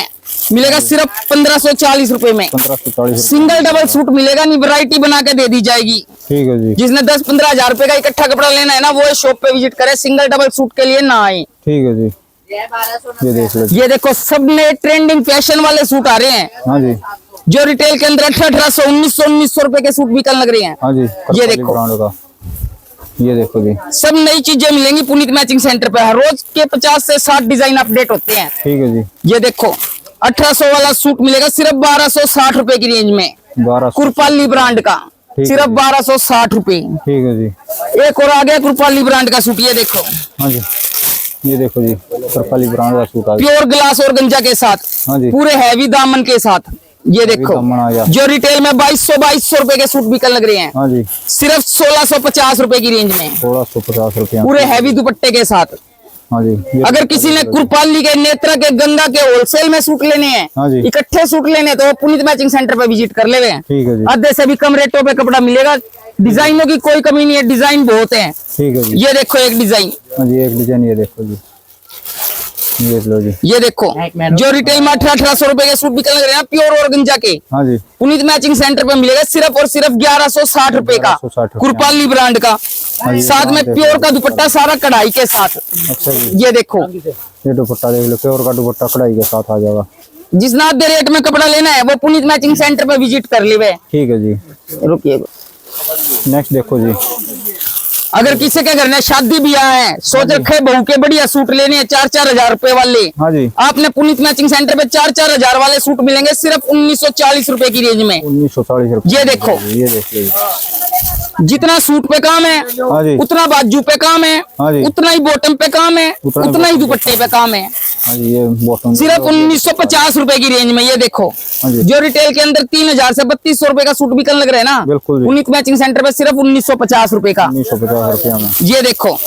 मिलेगा सिर्फ 1540 रुपए में। 1540 सिंगल डबल सूट मिलेगा नहीं, वैरायटी बना के दे दी जाएगी। ठीक है जी, जिसने 10-15 हजार रुपए का इकट्ठा कपड़ा लेना है ना, वो शॉप पे विजिट करे, सिंगल डबल सूट के लिए ना आए। ठीक है जी, ये देख लो। ये देखो सब नए ट्रेंडिंग फैशन वाले सूट आ रहे हैं, हाँ जी, जो रिटेल के अंदर 1800 1900 रुपए के सूट बिकने लग रहे हैं। हाँ जी, ये करपाली देखो। ब्रांड का। ये देखो जी, सब नई चीजें मिलेंगी पुनीत मैचिंग सेंटर पे। हर रोज के 50 से 60 डिजाइन अपडेट होते हैं। ठीक है जी, ये देखो 1800 वाला सूट मिलेगा सिर्फ 1260 रुपए की रेंज में, 1200। कुरपाली ब्रांड का, है सिर्फ जी। 1260 रुपए। ठीक है जी, एक और आ गया कुरपाली ब्रांड का सूट, ये देखो हाँ जी, ये देखो जी, करपाली ब्रांड का सूट आ गया। प्योर ग्लास और गंजा के साथ, हाँ जी, पूरे हैवी दामन के साथ। ये देखो दामन आ गया। जो रिटेल में 2200 रुपए के सूट बिकने लग रहे हैं, हाँ जी, सिर्फ 1650 रुपए की रेंज में, 1650 रुपया। पूरे हैवी दुपट्टे के साथ। हाँ जी, ये अगर किसी ने कुरपाली के, नेत्रा के, गंगा के होलसेल में सूट लेने हैं, हाँ जी। इकट्ठे सूट लेने हैं, तो वो पुनीत मैचिंग सेंटर पे विजिट कर ले। ठीक है जी, आधे से भी कम रेटों पे कपड़ा मिलेगा। डिजाइनों की कोई कमी नहीं है, डिजाइन बहुत है। ठीक है जी, ये देखो एक डिजाइन, हाँ जी, एक डिजाइन ये देखो जी, ये लो जी, ये देखो जो रिटेल में 1800 रुपए के सूट बिकने लग रहे हैं प्योर और गंजा के, हाँ जी, पुनीत मैचिंग सेंटर पे मिलेगा सिर्फ और सिर्फ 1160 रुपए का, 1160 रुपए। कुरपाली ब्रांड का, जी, साथ में प्योर का दुपट्टा सारा कढ़ाई के साथ। अच्छा जी, ये देखो ये दुपट्टा देख लो, प्योर का दुपट्टा कढ़ाई के साथ आ जाएगा। जिसने आधे रेट में कपड़ा लेना है वो पुनीत मैचिंग सेंटर पे विजिट कर ले। ठीक है जी, रुकिए, नेक्स्ट देखो जी, अगर किसी के घर में शादी ब्याह है, सोच रखे बहू के बढ़िया सूट लेने हैं 4-4 हजार रुपए वाले, हाँ जी, आपने पुनीत मैचिंग सेंटर पे 4-4 हजार वाले सूट मिलेंगे सिर्फ 1940 रुपए की रेंज में। 1940 रुपये। ये देखो। ये देख लो जी, जितना सूट पे काम है, हाँ जी, उतना बाजू पे काम है, हाँ जी। उतना ही बॉटम पे काम है, उतना ही उतना ही bottom दुपट्टे पे काम है, हाँ जी, ये बॉटम सिर्फ 1950 रुपए की रेंज में। ये देखो हाँ जी। जो रिटेल के अंदर 3000 से 3200 रुपए का सूट बिकने लग रहा है ना, बिल्कुल जी। पुनीत मैचिंग सेंटर पे सिर्फ 1950 रुपए का। 1950 रुपया में। ये देखो,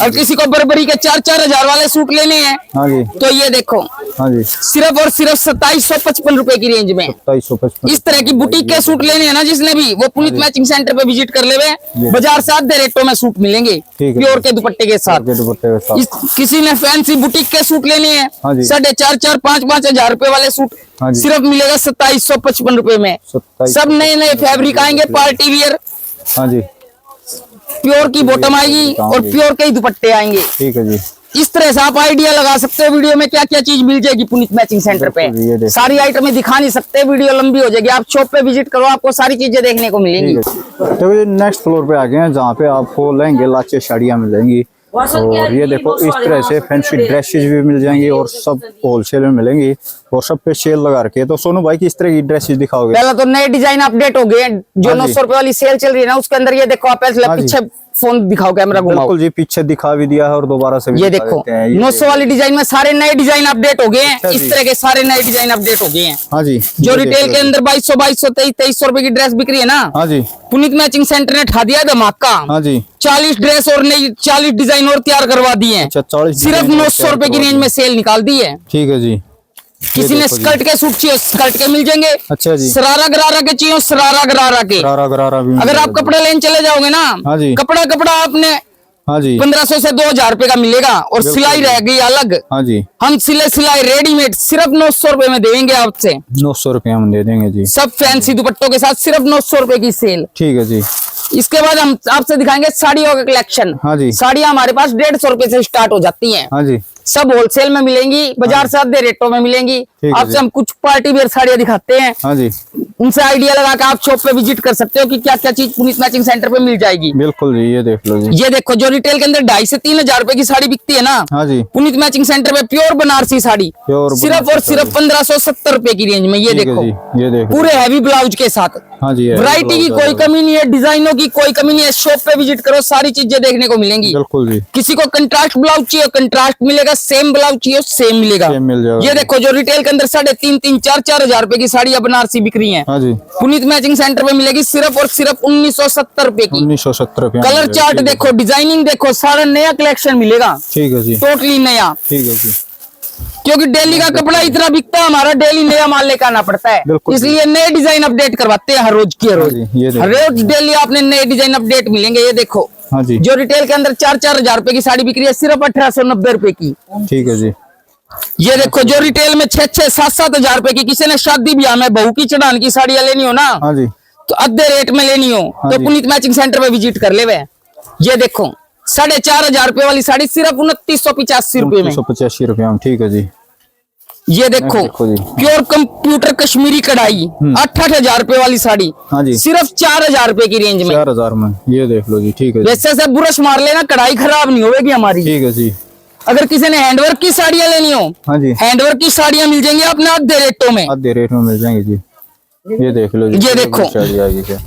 और किसी को बर्बरी के 4-4 हजार वाले सूट लेने हैं हाँ जी, तो ये देखो हाँ जी, सिर्फ और सिर्फ 2755 रुपए की रेंज में। 2755। इस तरह की बुटीक के सूट लेने हैं ना जिसने भी, वो पुनीत मैचिंग सेंटर पे विजिट कर ले। बाजार से आधे रेटों में सूट मिलेंगे ठीक है। प्योर के दुपट्टे के साथ। के दुपट्टे के साथ। किसी ने फैंसी बुटीक के सूट लेने हैं, हाँ जी। 4.5 5 हजार रुपए वाले सूट हाँ जी। सिर्फ मिलेगा 2755 रुपए में। 27। सब नए नए फैब्रिक आएंगे, पार्टी वियर, हाँ जी, प्योर की बॉटम आएगी और प्योर के ही दुपट्टे आएंगे। ठीक है जी, इस तरह से आप आइडिया लगा सकते हो वीडियो में क्या क्या चीज मिल जाएगी पुनीत मैचिंग सेंटर ये पे। देखो। सारी आइटमें दिखा नहीं सकते, वीडियो लंबी हो जाएगी। आप शॉप पे विजिट करो, आपको सारी चीजें देखने को मिलेंगी। तो ये नेक्स्ट फ्लोर पे आ गए हैं जहाँ पे आपको लहंगे लाचे साड़ियाँ मिलेंगी। और ये देखो इस तरह से फैंसी ड्रेसेस भी मिल जाएंगी और सब होलसेल में मिलेंगी और सब पे सेल लगा रखी है। तो सोनू भाई किस तरह की ड्रेसेस दिखाओगे? पहला तो नए डिजाइन अपडेट हो गए हैं, जो हाँ जी। 900 रुपए वाली सेल चल रही है ना, उसके अंदर ये देखो आप पहले हाँ जी। पीछे फोन दिखाओ, कैमरा घुमाओ। बिल्कुल जी, पीछे दिखा भी दिया है और दोबारा से भी ये दिखा देखो देते हैं। ये 900 वाली डिजाइन में सारे नए डिजाइन अपडेट हो गए हैं। अच्छा इस जी। तरह के सारे नए डिजाइन अपडेट हो गए हैं। हाँ जी, जो ये रिटेल देख के लो अंदर 2200 2300 रुपए की ड्रेस बिक रही है ना, जी। हाँ जी, पुनीत मैचिंग सेंटर ने ठा दिया धमाका। हाँ जी। 40 ड्रेस और नई 40 डिजाइन और तैयार करवा दिए हैं। अच्छा, 40 सिर्फ डिजाइन 900 रुपए की रेंज में सेल निकाल दी है। ठीक है जी। किसी ने देखो जी। स्कर्ट के सूट चाहिए, स्कर्ट के मिल जाएंगे। अच्छा जी। सरारा गरारा के चाहिए, सरारा गरारा के। गरारा भी अगर आप कपड़ा लेने चले जाओगे ना, हाँ जी। कपड़ा आपने हाँ जी, 1500 से 2000 रुपए का मिलेगा और बिल्कुल सिलाई जी। रह गई अलग। हाँ जी। हम सिलाई रेडीमेड सिर्फ 900 रुपए में देंगे आपसे। 900 रुपये हम दे देंगे जी। सब फैंसी दुपट्टों के साथ सिर्फ 900 रुपए की सेल। ठीक है जी। इसके बाद हम आपसे दिखाएंगे साड़ियों का कलेक्शन। हाँ जी। साड़ियां हमारे पास 150 रुपए से स्टार्ट हो जाती हैं। हाँ जी। सब होलसेल में मिलेंगी, बाजार से आधे रेटों में मिलेंगी। है आपसे जी। हम कुछ पार्टी वेयर साड़ियां दिखाते हैं, हाँ जी, उनसे आइडिया लगा के आप शॉप पे विजिट कर सकते हो कि क्या क्या चीज पुनीत मैचिंग सेंटर पे मिल जाएगी। बिल्कुल जी। ये देख लो जी। ये देखो जो रिटेल के अंदर 2,500 से 3,000 रुपए की साड़ी बिकती है ना, हाँ जी। पुनीत मैचिंग सेंटर पे प्योर बनारसी साड़ी प्योर सिर्फ और बनारसी सिर्फ 1570 रुपए की रेंज में। ये ठीक है देखो जी। ये देखो पूरे हैवी ब्लाउज के साथ। हाँ जी। वैरायटी की कोई कमी नहीं है, डिजाइनों की कोई कमी नहीं है। शॉप पे विजिट करो, सारी चीजें देखने को मिलेंगी। बिल्कुल जी। किसी को कंट्रास्ट ब्लाउज चाहिए कंट्रास्ट मिलेगा, सेम ब्लाउज चाहिए सेम मिलेगा। सेम मिल जाएगा। ये देखो जो रिटेल के अंदर 3,500 4,000 4,000 रुपए की साड़ियां बनारसी बिक रही हैं, हाँ जी। पुनीत मैचिंग सेंटर पे मिलेगी सिर्फ और सिर्फ 1970 रुपए की। 1970 रुपये। कलर चार्ट देखो, डिजाइनिंग देखो, सारा नया कलेक्शन मिलेगा, ठीक है जी। टोटली नया। ठीक है जी। क्योंकि डेली का कपड़ा इतना बिकता है, हमारा डेली नया माल लेकर आना पड़ता है, बिल्कुल। इसलिए नए डिजाइन अपडेट करवाते हैं हर रोज की हर रोज। हाँ जी, ये देखो। हर रोज डेली आपने नए डिजाइन अपडेट मिलेंगे। ये देखो हाँ जी। जो रिटेल के अंदर 4,000 रुपए की साड़ी बिक रही है सिर्फ 1,890 रुपए की। ठीक है जी। ये देखो जो रिटेल में 6,000 7,000 रुपए की, किसी ने शादी ब्याह में बहू की चढ़ान की साड़ियां लेनी हो ना, हाँ जी। तो आधे रेट में लेनी हो हाँ तो जी। पुनीत मैचिंग सेंटर पे विजिट कर ले। ये देखो 4,500 रुपए वाली साड़ी सिर्फ 2985 रुपए में। 185 रुपये में। ठीक है जी। ये देखो देखो जी। प्योर कंप्यूटर कश्मीरी कढ़ाई 8,000 रुपए वाली साड़ी हाँ जी। सिर्फ 4,000 रुपए की रेंज में। 4000 में। ये देख लो जी। ठीक है जी। वैसे से ब्रश मार लेना, कढ़ाई खराब नहीं होगी हमारी। ठीक है जी। अगर किसी ने हैंडवर्क की साड़ियां लेनी हो, हाँ जी। हैंडवर्क की साड़ियां मिल जाएंगी अपने आधे रेटों में। आधे रेट में मिल जाएंगे जी। ये देख लो जी। ये देखो। साड़ी आ गई क्या?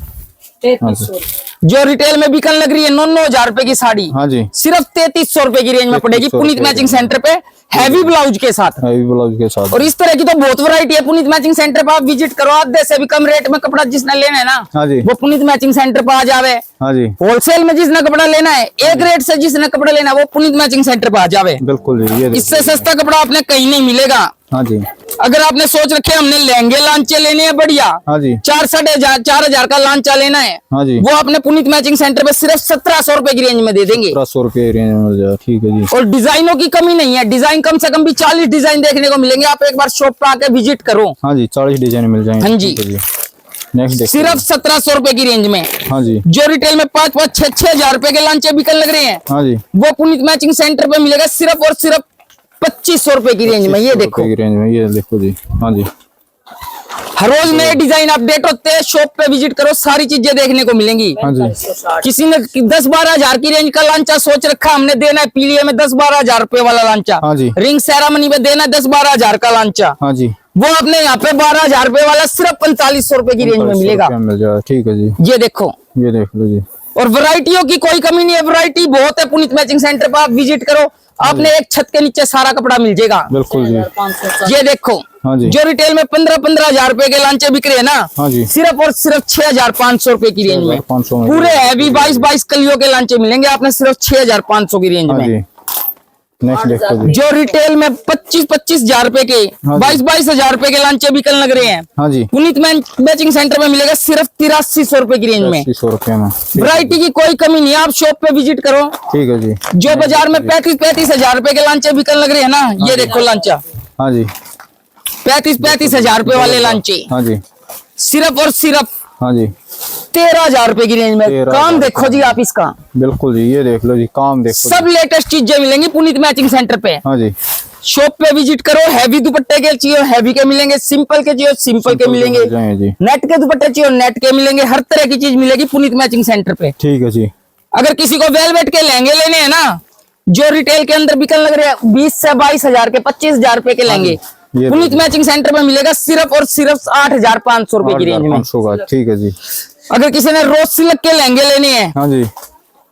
हाँ जी। जो रिटेल में बिकन लग रही है 9,000 रुपए की साड़ी, हाँ जी। सिर्फ 3,300 रुपए की रेंज में पड़ेगी 3,300 पुनीत मैचिंग सेंटर पे, हैवी ब्लाउज के साथ। हैवी ब्लाउज के साथ। और इस तरह की तो बहुत वैरायटी है पुनीत मैचिंग सेंटर पर। आप विजिट करो, आधे से भी कम रेट में कपड़ा जिसने लेना है ना, हाँ जी। वो पुनीत मैचिंग सेंटर पर आ जावे। हाँ जी। होलसेल में जिसने कपड़ा लेना है, एक रेट से जिसने कपड़ा लेना है, वो पुनीत मैचिंग सेंटर पर आ जावे। बिल्कुल जी। ये देख इससे लो। सस्ता कपड़ा आपने कहीं नहीं मिलेगा। हाँ जी। अगर आपने सोच रखे हमने लहंगे लांचे लेने हैं बढ़िया, हाँ जी। 4,500 का लांचा लेना है, हाँ जी। वो अपने पुनीत मैचिंग सेंटर पे सिर्फ 1,700 रुपए की रेंज में दे देंगे। 1700 रुपये रेंज में मिल जाएगा। ठीक है जी। और डिजाइनों की कमी नहीं है, डिजाइन कम से कम भी 40 डिजाइन देखने को मिलेंगे। आप एक बार शॉप पे आके विजिट करो। हाँ जी। 40 डिजाइन मिल जाएंगे। हाँ जी। ठीक है नेक्स्ट देखो। सिर्फ 1,700 रुपए की रेंज में। हाँ जी। जो रिटेल में 5,500 6,000 रुपए के लांचे बिकन लग रहे हैं, हाँ जी। वो पुनीत मैचिंग सेंटर पे मिलेगा सिर्फ और सिर्फ 2,500 रुपए की रेंज में। ये 2500 देखो रुपये की रेंज में। ये देखो जी। हाँ जी। हर रोज नए डिजाइन अपडेट होते हैं। शॉप पे विजिट करो, सारी चीजें देखने को मिलेंगी। हाँ जी। किसी ने 10-12 हजार की रेंज का लांचा सोच रखा, हमने देना है पीलिए में 10-12 हजार रुपए वाला लांचा, हाँ जी। रिंग सेरामनी में देना 10-12 हजार का लांचा, हाँ जी। वो अपने यहाँ पे 12,000 रुपए वाला सिर्फ 4500 रुपए की रेंज में 4500 मिलेगा। रुपये में मिल जाएगा। ठीक है जी। ये देखो, ये देख लो जी। और वैरायटियों की कोई कमी नहीं है, वैरायटी बहुत है पुनीत मैचिंग सेंटर पर। आप विजिट करो, आपने एक छत के नीचे सारा कपड़ा मिल जाएगा। बिल्कुल जी। ये देखो हाँ जी। जो रिटेल में 15-15 हजार रुपए के लांचे बिक रहे हैं ना, हाँ जी। सिर्फ और सिर्फ 6,500 रुपए की रेंज में 6,500 में पूरे हैवी 22 कलियों के लांचे मिलेंगे आपने सिर्फ 6,500 की रेंज हाँ में। जी। नेक्स्ट देखो जी। जो रिटेल में 25-25 हजार रुपए के, हाँ जी। 22 हजार रुपए के लांचे बिकन लग रहे हैं, हाँ जी। पुनीत मैचिंग सेंटर में मिलेगा सिर्फ 8,300 रुपए की रेंज में। 800 रुपये में। वैरायटी की कोई कमी नहीं है, आप शॉप पे विजिट करो। ठीक है जी। जो बाजार में 35-35 हजार रुपए के लांचे बिकन लग रहे हैं ना, ये देखो लांचा हाँ जी। 35-35 हजार रुपए वाले लांचे हाँ जी। सिर्फ और सिर्फ हाँ जी। 13,000 रुपए की रेंज में। 13,000 काम देखो जी आप इसका, बिल्कुल जी, ये देख लो जी, काम देखो सब लेटेस्ट चीजें मिलेंगी पुनीत मैचिंग सेंटर पे। हाँ जी, शॉप पे विजिट करो। हैवी दुपट्टे के चाहिए हैवी के मिलेंगे, सिंपल के चाहिए सिंपल के मिलेंगे, मिल जाएंगे जी। नेट के दुपट्टे चाहिए नेट के मिलेंगे, हर तरह की चीज मिलेगी पुनीत मैचिंग सेंटर पे। ठीक है जी। अगर किसी को वेलवेट के लहंगे लेने हैं ना, जो रिटेल के अंदर बिकन लग रहे हैं 20 से 22,000 के, 25,000 रुपए के लहंगे, ये पुनीत मैचिंग सेंटर में मिलेगा सिर्फ और सिर्फ 8,500 रुपए की रेंज में। 8,500 का, ठीक है जी। अगर किसी ने रोज सिल्क के लहंगे लेने हैं, हाँ जी,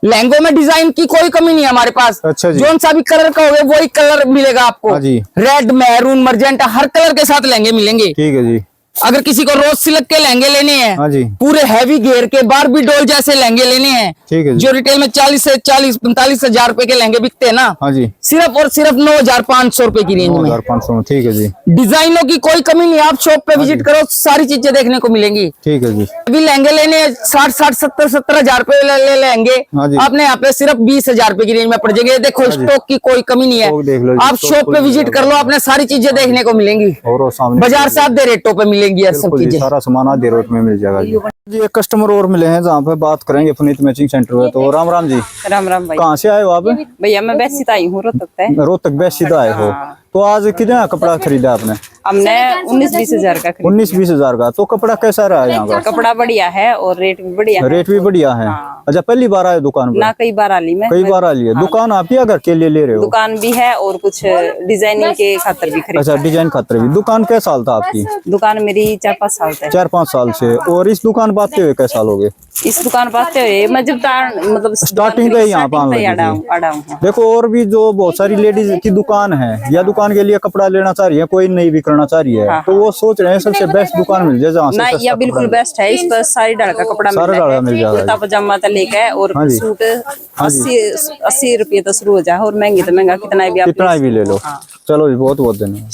लहंगों में डिजाइन की कोई कमी नहीं है हमारे पास। अच्छा जी। जोन सा भी कलर का होगा वही कलर मिलेगा आपको। हाँ जी। रेड, मैरून, मर्जेंटा, हर कलर के साथ लहंगे मिलेंगे। ठीक है जी। अगर किसी को रोज सिल्क के लहंगे लेने हैं, हाँ जी, पूरे हैवी घेर के बारबी डॉल जैसे लहंगे लेने हैं, ठीक है जी। जो रिटेल में 40 से 45,000 रुपए के लहंगे बिकते हैं ना, हाँ जी, सिर्फ और सिर्फ 9,500 रुपए की रेंज में। 9,500 में, ठीक है जी। डिजाइनों की कोई कमी नहीं, आप शॉप पे विजिट करो, सारी चीजें देखने को मिलेंगी। ठीक है जी। अभी लहंगे लेने 60-70,000 रुपए ले लेंगे, हाँ जी। आपने यहाँ पे सिर्फ 20,000 रुपए की रेंज में पड़ जाएंगे। देखो स्टॉक की कोई कमी नहीं स्टॉक देख लो है, जी, आप स्टॉक शॉप पे कोई विजिट कर लो, आपने सारी चीजें देखने को मिलेंगी। और वो सामने बाजार से आधे रेटों पे मिलेंगी ये सब बिल्कुल जी, चीजें। सारा सामान आधे रेट में मिल जाएगा जी। जी, एक कस्टमर और मिले हैं जहाँ पे बात करेंगे पुनीत मैचिंग सेंटर में। तो राम राम जी, राम राम भाई। कहाँ से आए हो आप? भैया मैं बैसित आई हूँ रोहतक से। रोहतक बैसीदा आए हो। तो आज कितना कपड़ा खरीदा आपने? हमने 19-20 हजार का खरीदा। 19-20 हजार का। तो कपड़ा कैसा रहा यहाँ का? कपड़ा बढ़िया है और रेट भी बढ़िया है। रेट भी बढ़िया है। अच्छा, पहली बार आए दुकान ना पर? कई बार आली मैं। कई बार आ लिए। दुकान आप ही घर के लिए ले रहे हो? दुकान भी है और कुछ डिजाइनिंग के खातर भी खरीदा। अच्छा, डिजाइन खातर भी। दुकान क्या साल था आपकी? दुकान मेरी 4-5 साल से है। 4-5 साल से। और इस दुकान पर आते हुए क्या साल हो गए? इस दुकान पर आते हुए मैं जब मतलब स्टार्टिंग पे यहाँ पर आड़ा हूँ। देखो, और भी जो बहुत सारी लेडीज की दुकान है या दुकान के लिए कपड़ा लेना चाह रही है, कोई नहीं भी करना चाह रही है, तो वो सोच रहे हैं सबसे बेस्ट दुकान मिल जाए जहाँ से ना, सस्ता या बिल्कुल कपड़ा बेस्ट है। इस पर सारी डाल का कपड़ा सारा मिल डाला मिल जाएगा। जाएगा। कुर्ता पजामा से लेकर और हाँ जी। सूट 80 रुपये तो शुरू हो जाए, और महंगे तो महंगा कितना भी आप कितना भी ले लो। चलो जी, बहुत बहुत धन्यवाद।